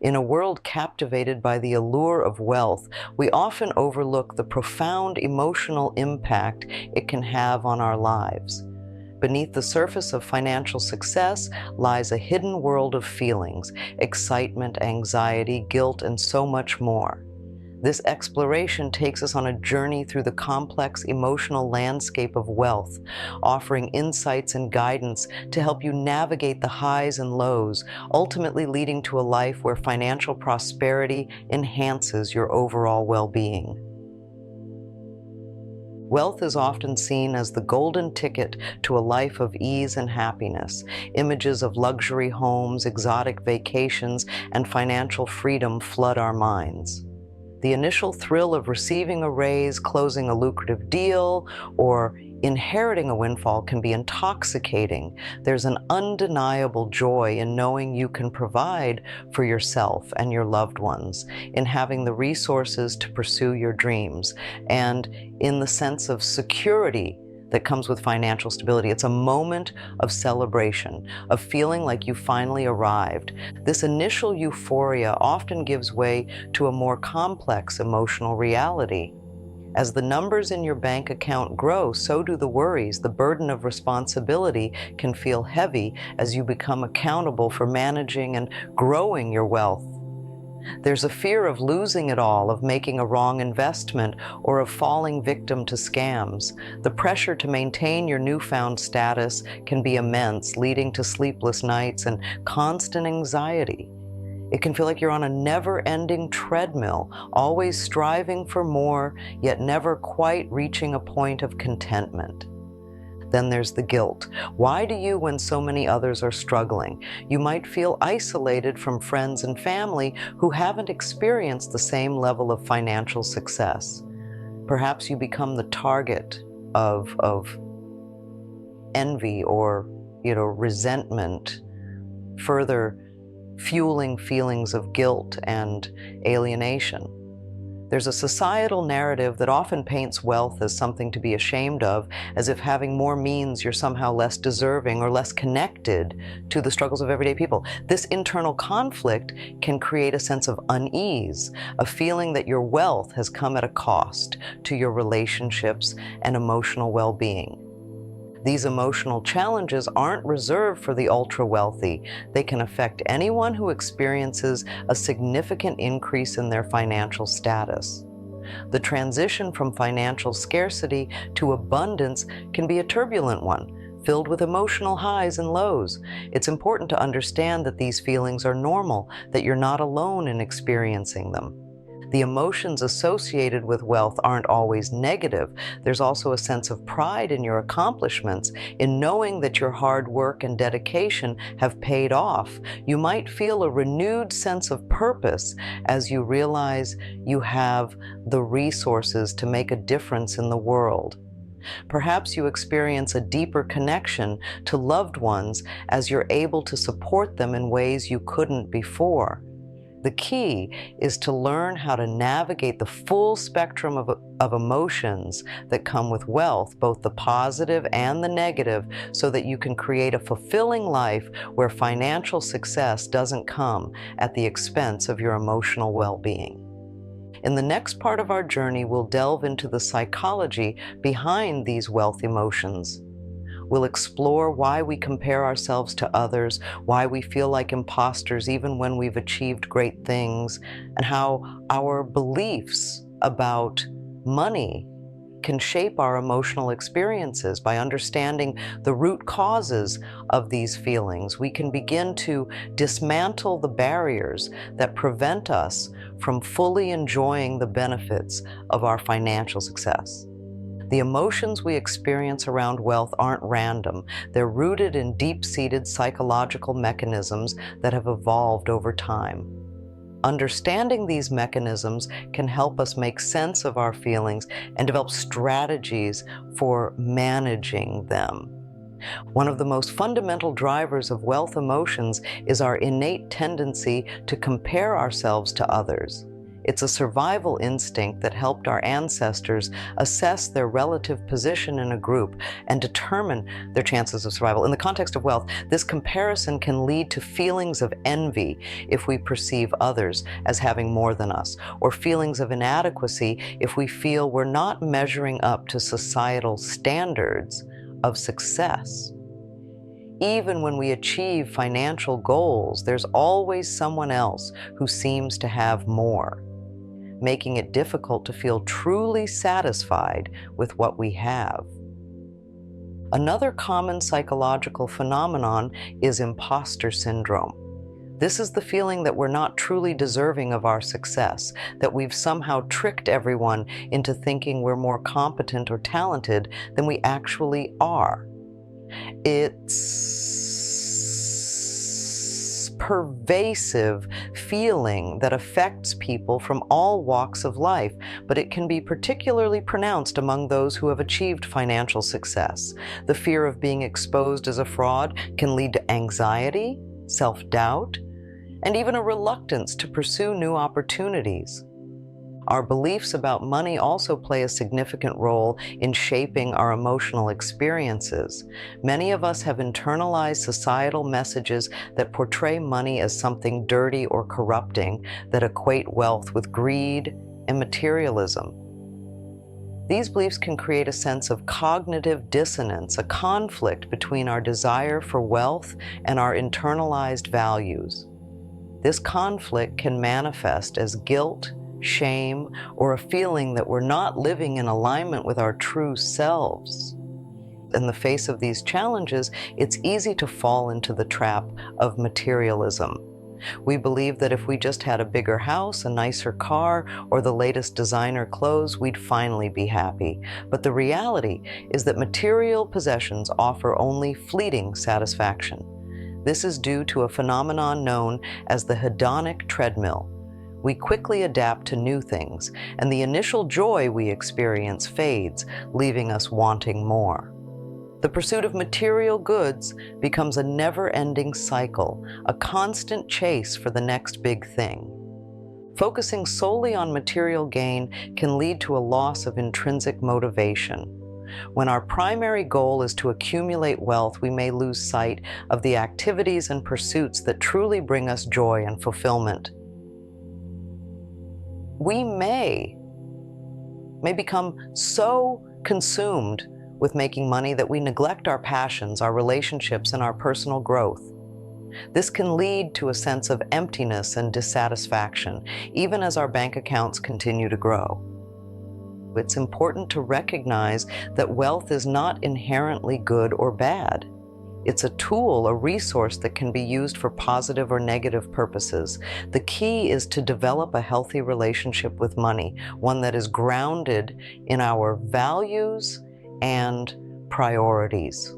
In a world captivated by the allure of wealth, we often overlook the profound emotional impact it can have on our lives. Beneath the surface of financial success lies a hidden world of feelings, excitement, anxiety, guilt, and so much more. This exploration takes us on a journey through the complex emotional landscape of wealth, offering insights and guidance to help you navigate the highs and lows, ultimately leading to a life where financial prosperity enhances your overall well-being. Wealth is often seen as the golden ticket to a life of ease and happiness. Images of luxury homes, exotic vacations, and financial freedom flood our minds. The initial thrill of receiving a raise, closing a lucrative deal, or inheriting a windfall can be intoxicating. There's an undeniable joy in knowing you can provide for yourself and your loved ones, in having the resources to pursue your dreams, and in the sense of security that comes with financial stability. It's a moment of celebration, of feeling like you finally arrived. This initial euphoria often gives way to a more complex emotional reality. As the numbers in your bank account grow, so do the worries. The burden of responsibility can feel heavy as you become accountable for managing and growing your wealth. There's a fear of losing it all, of making a wrong investment, or of falling victim to scams. The pressure to maintain your newfound status can be immense, leading to sleepless nights and constant anxiety. It can feel like you're on a never-ending treadmill, always striving for more, yet never quite reaching a point of contentment. Then there's the guilt. Why do you when so many others are struggling? You might feel isolated from friends and family who haven't experienced the same level of financial success. Perhaps you become the target of envy or, resentment, further fueling feelings of guilt and alienation. There's a societal narrative that often paints wealth as something to be ashamed of, as if having more means you're somehow less deserving or less connected to the struggles of everyday people. This internal conflict can create a sense of unease, a feeling that your wealth has come at a cost to your relationships and emotional well-being. These emotional challenges aren't reserved for the ultra-wealthy. They can affect anyone who experiences a significant increase in their financial status. The transition from financial scarcity to abundance can be a turbulent one, filled with emotional highs and lows. It's important to understand that these feelings are normal, that you're not alone in experiencing them. The emotions associated with wealth aren't always negative. There's also a sense of pride in your accomplishments, in knowing that your hard work and dedication have paid off. You might feel a renewed sense of purpose as you realize you have the resources to make a difference in the world. Perhaps you experience a deeper connection to loved ones as you're able to support them in ways you couldn't before. The key is to learn how to navigate the full spectrum of emotions that come with wealth, both the positive and the negative, so that you can create a fulfilling life where financial success doesn't come at the expense of your emotional well-being. In the next part of our journey, we'll delve into the psychology behind these wealth emotions. We'll explore why we compare ourselves to others, why we feel like imposters even when we've achieved great things, and how our beliefs about money can shape our emotional experiences. By understanding the root causes of these feelings, we can begin to dismantle the barriers that prevent us from fully enjoying the benefits of our financial success. The emotions we experience around wealth aren't random. They're rooted in deep-seated psychological mechanisms that have evolved over time. Understanding these mechanisms can help us make sense of our feelings and develop strategies for managing them. One of the most fundamental drivers of wealth emotions is our innate tendency to compare ourselves to others. It's a survival instinct that helped our ancestors assess their relative position in a group and determine their chances of survival. In the context of wealth, this comparison can lead to feelings of envy if we perceive others as having more than us, or feelings of inadequacy if we feel we're not measuring up to societal standards of success. Even when we achieve financial goals, there's always someone else who seems to have more, making it difficult to feel truly satisfied with what we have. Another common psychological phenomenon is imposter syndrome. This is the feeling that we're not truly deserving of our success, that we've somehow tricked everyone into thinking we're more competent or talented than we actually are. It's pervasive feeling that affects people from all walks of life, but it can be particularly pronounced among those who have achieved financial success. The fear of being exposed as a fraud can lead to anxiety, self-doubt, and even a reluctance to pursue new opportunities. Our beliefs about money also play a significant role in shaping our emotional experiences. Many of us have internalized societal messages that portray money as something dirty or corrupting, that equate wealth with greed and materialism. These beliefs can create a sense of cognitive dissonance, a conflict between our desire for wealth and our internalized values. This conflict can manifest as guilt, shame, or a feeling that we're not living in alignment with our true selves. In the face of these challenges, it's easy to fall into the trap of materialism. We believe that if we just had a bigger house, a nicer car, or the latest designer clothes, we'd finally be happy. But the reality is that material possessions offer only fleeting satisfaction. This is due to a phenomenon known as the hedonic treadmill. We quickly adapt to new things, and the initial joy we experience fades, leaving us wanting more. The pursuit of material goods becomes a never-ending cycle, a constant chase for the next big thing. Focusing solely on material gain can lead to a loss of intrinsic motivation. When our primary goal is to accumulate wealth, we may lose sight of the activities and pursuits that truly bring us joy and fulfillment. We may become so consumed with making money that we neglect our passions, our relationships, and our personal growth. This can lead to a sense of emptiness and dissatisfaction, even as our bank accounts continue to grow. It's important to recognize that wealth is not inherently good or bad. It's a tool, a resource that can be used for positive or negative purposes. The key is to develop a healthy relationship with money, one that is grounded in our values and priorities.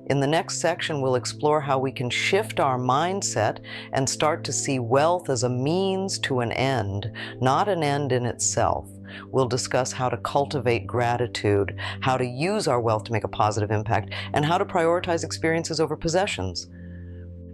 In the next section, we'll explore how we can shift our mindset and start to see wealth as a means to an end, not an end in itself. We'll discuss how to cultivate gratitude, how to use our wealth to make a positive impact, and how to prioritize experiences over possessions.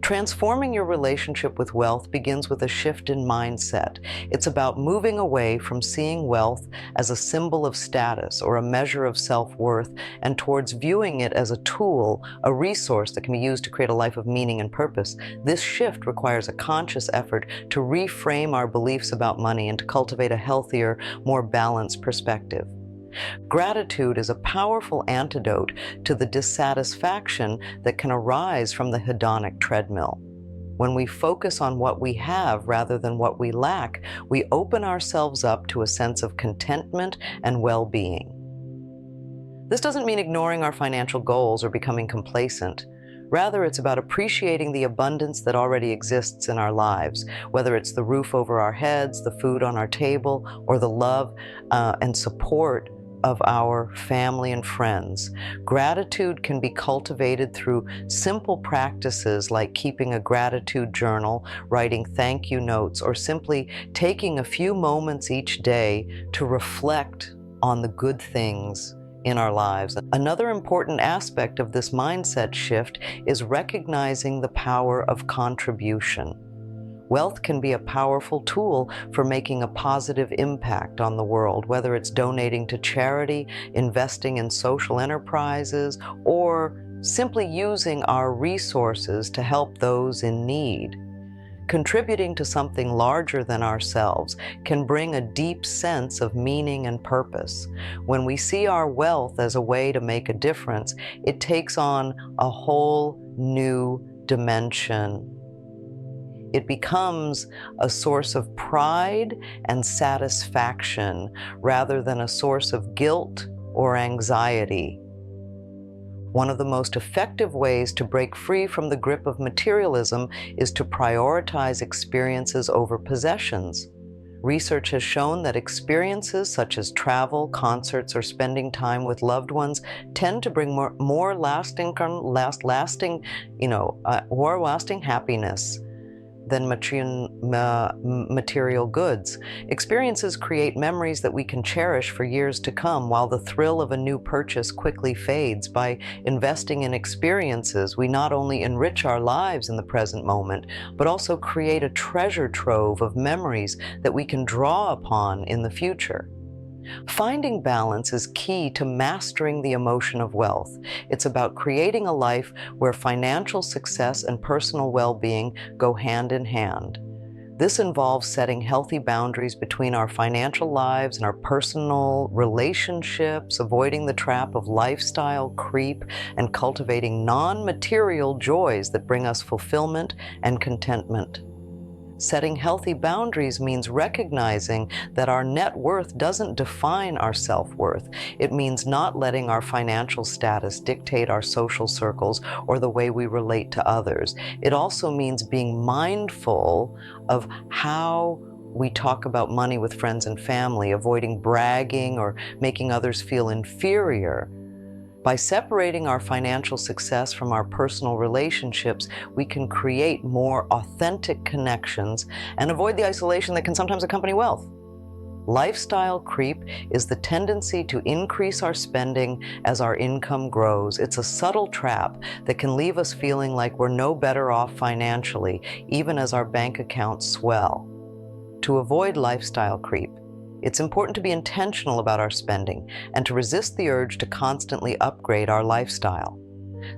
Transforming your relationship with wealth begins with a shift in mindset. It's about moving away from seeing wealth as a symbol of status or a measure of self-worth, and towards viewing it as a tool, a resource that can be used to create a life of meaning and purpose. This shift requires a conscious effort to reframe our beliefs about money and to cultivate a healthier, more balanced perspective. Gratitude is a powerful antidote to the dissatisfaction that can arise from the hedonic treadmill. When we focus on what we have rather than what we lack, we open ourselves up to a sense of contentment and well-being. This doesn't mean ignoring our financial goals or becoming complacent. Rather, it's about appreciating the abundance that already exists in our lives, whether it's the roof over our heads, the food on our table, or the love and support of our family and friends. Gratitude can be cultivated through simple practices like keeping a gratitude journal, writing thank you notes, or simply taking a few moments each day to reflect on the good things in our lives. Another important aspect of this mindset shift is recognizing the power of contribution. Wealth can be a powerful tool for making a positive impact on the world, whether it's donating to charity, investing in social enterprises, or simply using our resources to help those in need. Contributing to something larger than ourselves can bring a deep sense of meaning and purpose. When we see our wealth as a way to make a difference, it takes on a whole new dimension. It becomes a source of pride and satisfaction rather than a source of guilt or anxiety. One of the most effective ways to break free from the grip of materialism is to prioritize experiences over possessions. Research has shown that experiences such as travel, concerts, or spending time with loved ones tend to bring more lasting happiness than material goods. Experiences create memories that we can cherish for years to come, while the thrill of a new purchase quickly fades. By investing in experiences, we not only enrich our lives in the present moment, but also create a treasure trove of memories that we can draw upon in the future. Finding balance is key to mastering the emotion of wealth. It's about creating a life where financial success and personal well-being go hand in hand. This involves setting healthy boundaries between our financial lives and our personal relationships, avoiding the trap of lifestyle creep, and cultivating non-material joys that bring us fulfillment and contentment. Setting healthy boundaries means recognizing that our net worth doesn't define our self-worth. It means not letting our financial status dictate our social circles or the way we relate to others. It also means being mindful of how we talk about money with friends and family, avoiding bragging or making others feel inferior. By separating our financial success from our personal relationships, we can create more authentic connections and avoid the isolation that can sometimes accompany wealth. Lifestyle creep is the tendency to increase our spending as our income grows. It's a subtle trap that can leave us feeling like we're no better off financially, even as our bank accounts swell. To avoid lifestyle creep, it's important to be intentional about our spending and to resist the urge to constantly upgrade our lifestyle.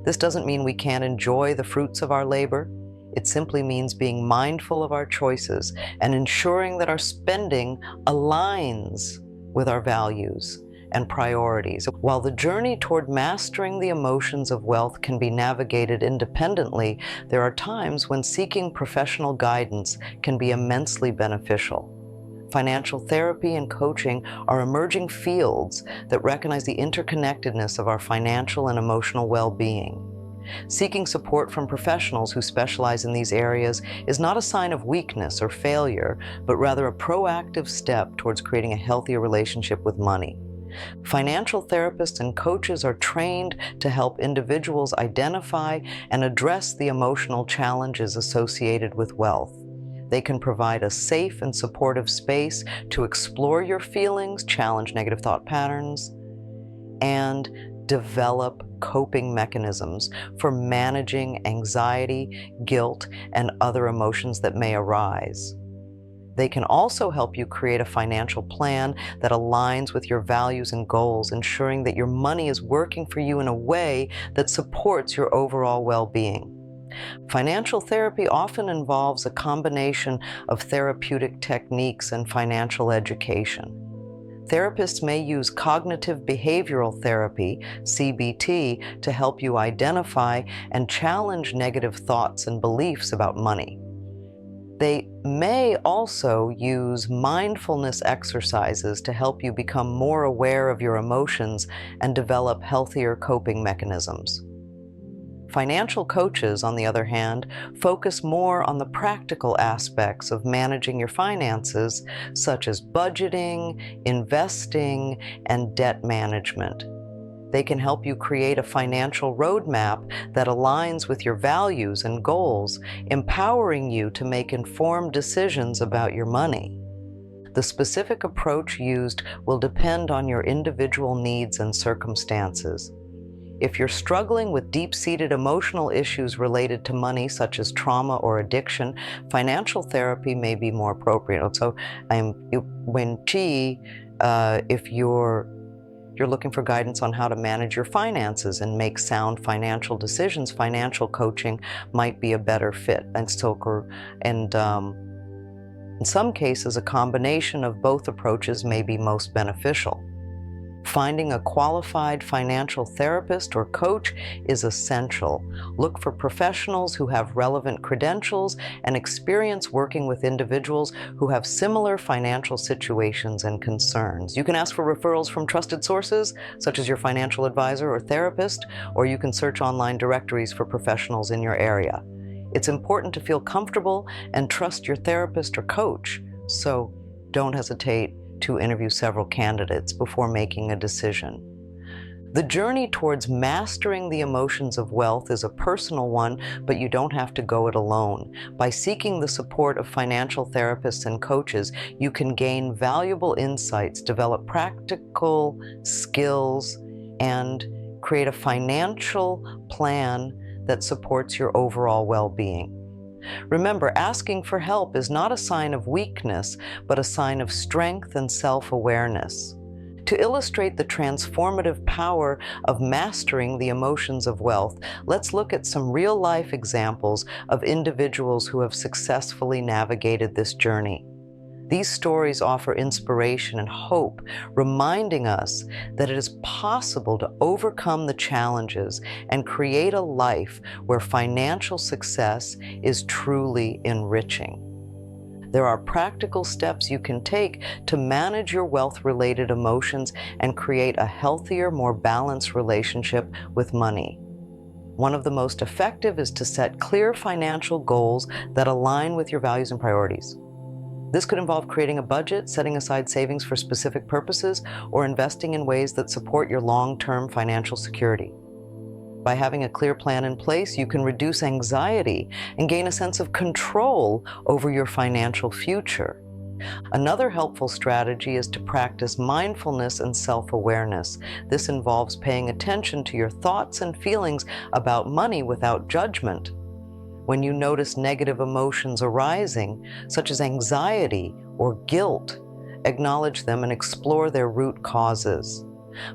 This doesn't mean we can't enjoy the fruits of our labor. It simply means being mindful of our choices and ensuring that our spending aligns with our values and priorities. While the journey toward mastering the emotions of wealth can be navigated independently, there are times when seeking professional guidance can be immensely beneficial. Financial therapy and coaching are emerging fields that recognize the interconnectedness of our financial and emotional well-being. Seeking support from professionals who specialize in these areas is not a sign of weakness or failure, but rather a proactive step towards creating a healthier relationship with money. Financial therapists and coaches are trained to help individuals identify and address the emotional challenges associated with wealth. They can provide a safe and supportive space to explore your feelings, challenge negative thought patterns, and develop coping mechanisms for managing anxiety, guilt, and other emotions that may arise. They can also help you create a financial plan that aligns with your values and goals, ensuring that your money is working for you in a way that supports your overall well-being. Financial therapy often involves a combination of therapeutic techniques and financial education. Therapists may use cognitive behavioral therapy, CBT, to help you identify and challenge negative thoughts and beliefs about money. They may also use mindfulness exercises to help you become more aware of your emotions and develop healthier coping mechanisms. Financial coaches, on the other hand, focus more on the practical aspects of managing your finances, such as budgeting, investing, and debt management. They can help you create a financial roadmap that aligns with your values and goals, empowering you to make informed decisions about your money. The specific approach used will depend on your individual needs and circumstances. If you're struggling with deep-seated emotional issues related to money, such as trauma or addiction, financial therapy may be more appropriate. So, if you're looking for guidance on how to manage your finances and make sound financial decisions, financial coaching might be a better fit. In some cases, a combination of both approaches may be most beneficial. Finding a qualified financial therapist or coach is essential. Look for professionals who have relevant credentials and experience working with individuals who have similar financial situations and concerns. You can ask for referrals from trusted sources, such as your financial advisor or therapist, or you can search online directories for professionals in your area. It's important to feel comfortable and trust your therapist or coach, so don't hesitate to interview several candidates before making a decision. The journey towards mastering the emotions of wealth is a personal one, but you don't have to go it alone. By seeking the support of financial therapists and coaches, you can gain valuable insights, develop practical skills, and create a financial plan that supports your overall well-being. Remember, asking for help is not a sign of weakness, but a sign of strength and self-awareness. To illustrate the transformative power of mastering the emotions of wealth, let's look at some real-life examples of individuals who have successfully navigated this journey. These stories offer inspiration and hope, reminding us that it is possible to overcome the challenges and create a life where financial success is truly enriching. There are practical steps you can take to manage your wealth-related emotions and create a healthier, more balanced relationship with money. One of the most effective is to set clear financial goals that align with your values and priorities. This could involve creating a budget, setting aside savings for specific purposes, or investing in ways that support your long-term financial security. By having a clear plan in place, you can reduce anxiety and gain a sense of control over your financial future. Another helpful strategy is to practice mindfulness and self-awareness. This involves paying attention to your thoughts and feelings about money without judgment. When you notice negative emotions arising, such as anxiety or guilt, acknowledge them and explore their root causes.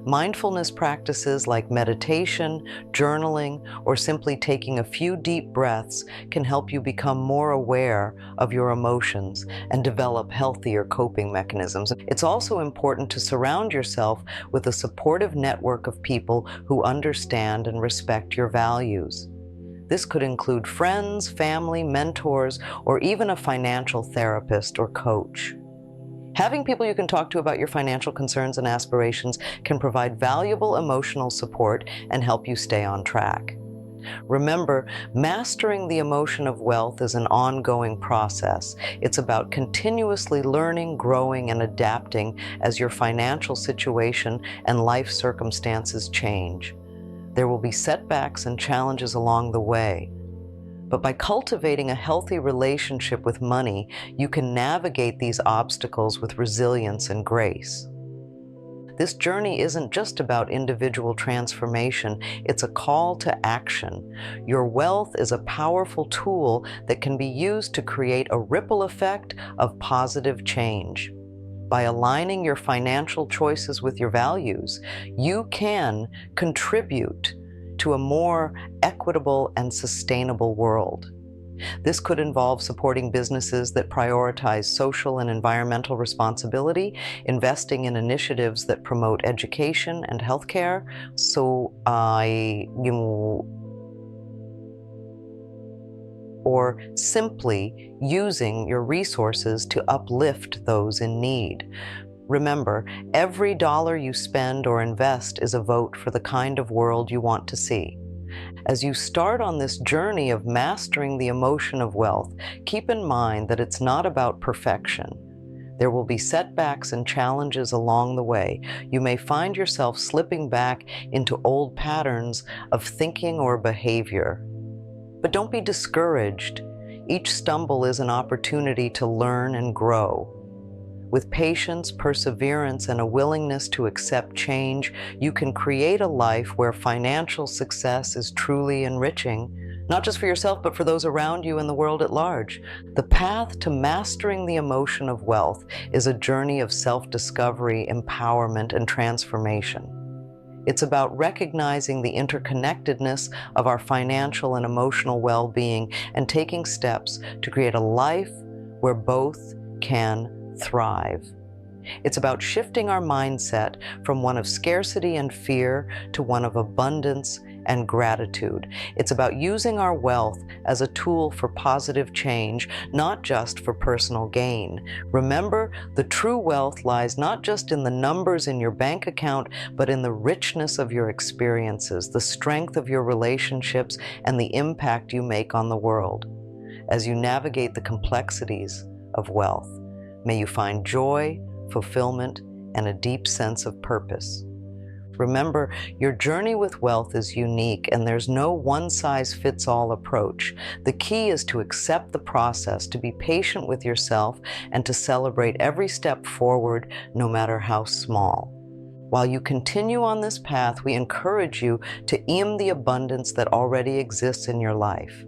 Mindfulness practices like meditation, journaling, or simply taking a few deep breaths can help you become more aware of your emotions and develop healthier coping mechanisms. It's also important to surround yourself with a supportive network of people who understand and respect your values. This could include friends, family, mentors, or even a financial therapist or coach. Having people you can talk to about your financial concerns and aspirations can provide valuable emotional support and help you stay on track. Remember, mastering the emotion of wealth is an ongoing process. It's about continuously learning, growing, and adapting as your financial situation and life circumstances change. There will be setbacks and challenges along the way. But by cultivating a healthy relationship with money, you can navigate these obstacles with resilience and grace. This journey isn't just about individual transformation, it's a call to action. Your wealth is a powerful tool that can be used to create a ripple effect of positive change. By aligning your financial choices with your values, you can contribute to a more equitable and sustainable world. This could involve supporting businesses that prioritize social and environmental responsibility, investing in initiatives that promote education and healthcare, or simply using your resources to uplift those in need. Remember, every dollar you spend or invest is a vote for the kind of world you want to see. As you start on this journey of mastering the emotion of wealth, keep in mind that it's not about perfection. There will be setbacks and challenges along the way. You may find yourself slipping back into old patterns of thinking or behavior. But don't be discouraged. Each stumble is an opportunity to learn and grow. With patience, perseverance, and a willingness to accept change, you can create a life where financial success is truly enriching, not just for yourself, but for those around you and the world at large. The path to mastering the emotion of wealth is a journey of self-discovery, empowerment, and transformation. It's about recognizing the interconnectedness of our financial and emotional well-being and taking steps to create a life where both can thrive. It's about shifting our mindset from one of scarcity and fear to one of abundance and gratitude. It's about using our wealth as a tool for positive change, not just for personal gain. Remember, the true wealth lies not just in the numbers in your bank account, but in the richness of your experiences, the strength of your relationships, and the impact you make on the world. As you navigate the complexities of wealth, may you find joy, fulfillment, and a deep sense of purpose. Remember, your journey with wealth is unique, and there's no one-size-fits-all approach. The key is to accept the process, to be patient with yourself, and to celebrate every step forward, no matter how small. While you continue on this path, we encourage you to aim the abundance that already exists in your life.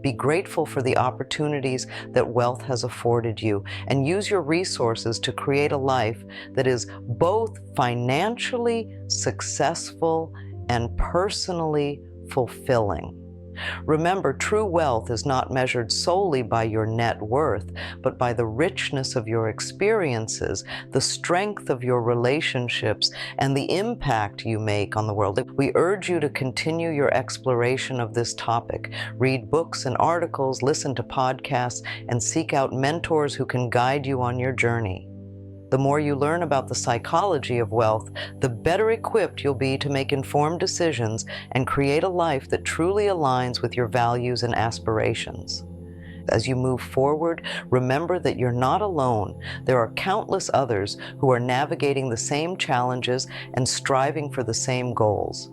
Be grateful for the opportunities that wealth has afforded you, and use your resources to create a life that is both financially successful and personally fulfilling. Remember, true wealth is not measured solely by your net worth, but by the richness of your experiences, the strength of your relationships, and the impact you make on the world. We urge you to continue your exploration of this topic. Read books and articles, listen to podcasts, and seek out mentors who can guide you on your journey. The more you learn about the psychology of wealth, the better equipped you'll be to make informed decisions and create a life that truly aligns with your values and aspirations. As you move forward, remember that you're not alone. There are countless others who are navigating the same challenges and striving for the same goals.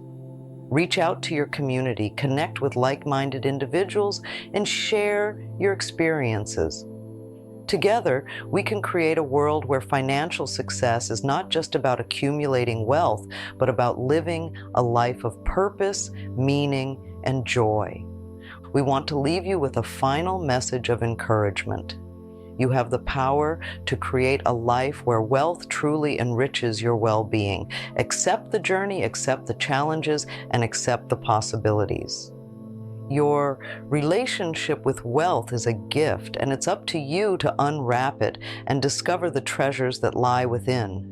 Reach out to your community, connect with like-minded individuals, and share your experiences. Together, we can create a world where financial success is not just about accumulating wealth, but about living a life of purpose, meaning, and joy. We want to leave you with a final message of encouragement. You have the power to create a life where wealth truly enriches your well-being. Accept the journey, accept the challenges, and accept the possibilities. Your relationship with wealth is a gift, and it's up to you to unwrap it and discover the treasures that lie within.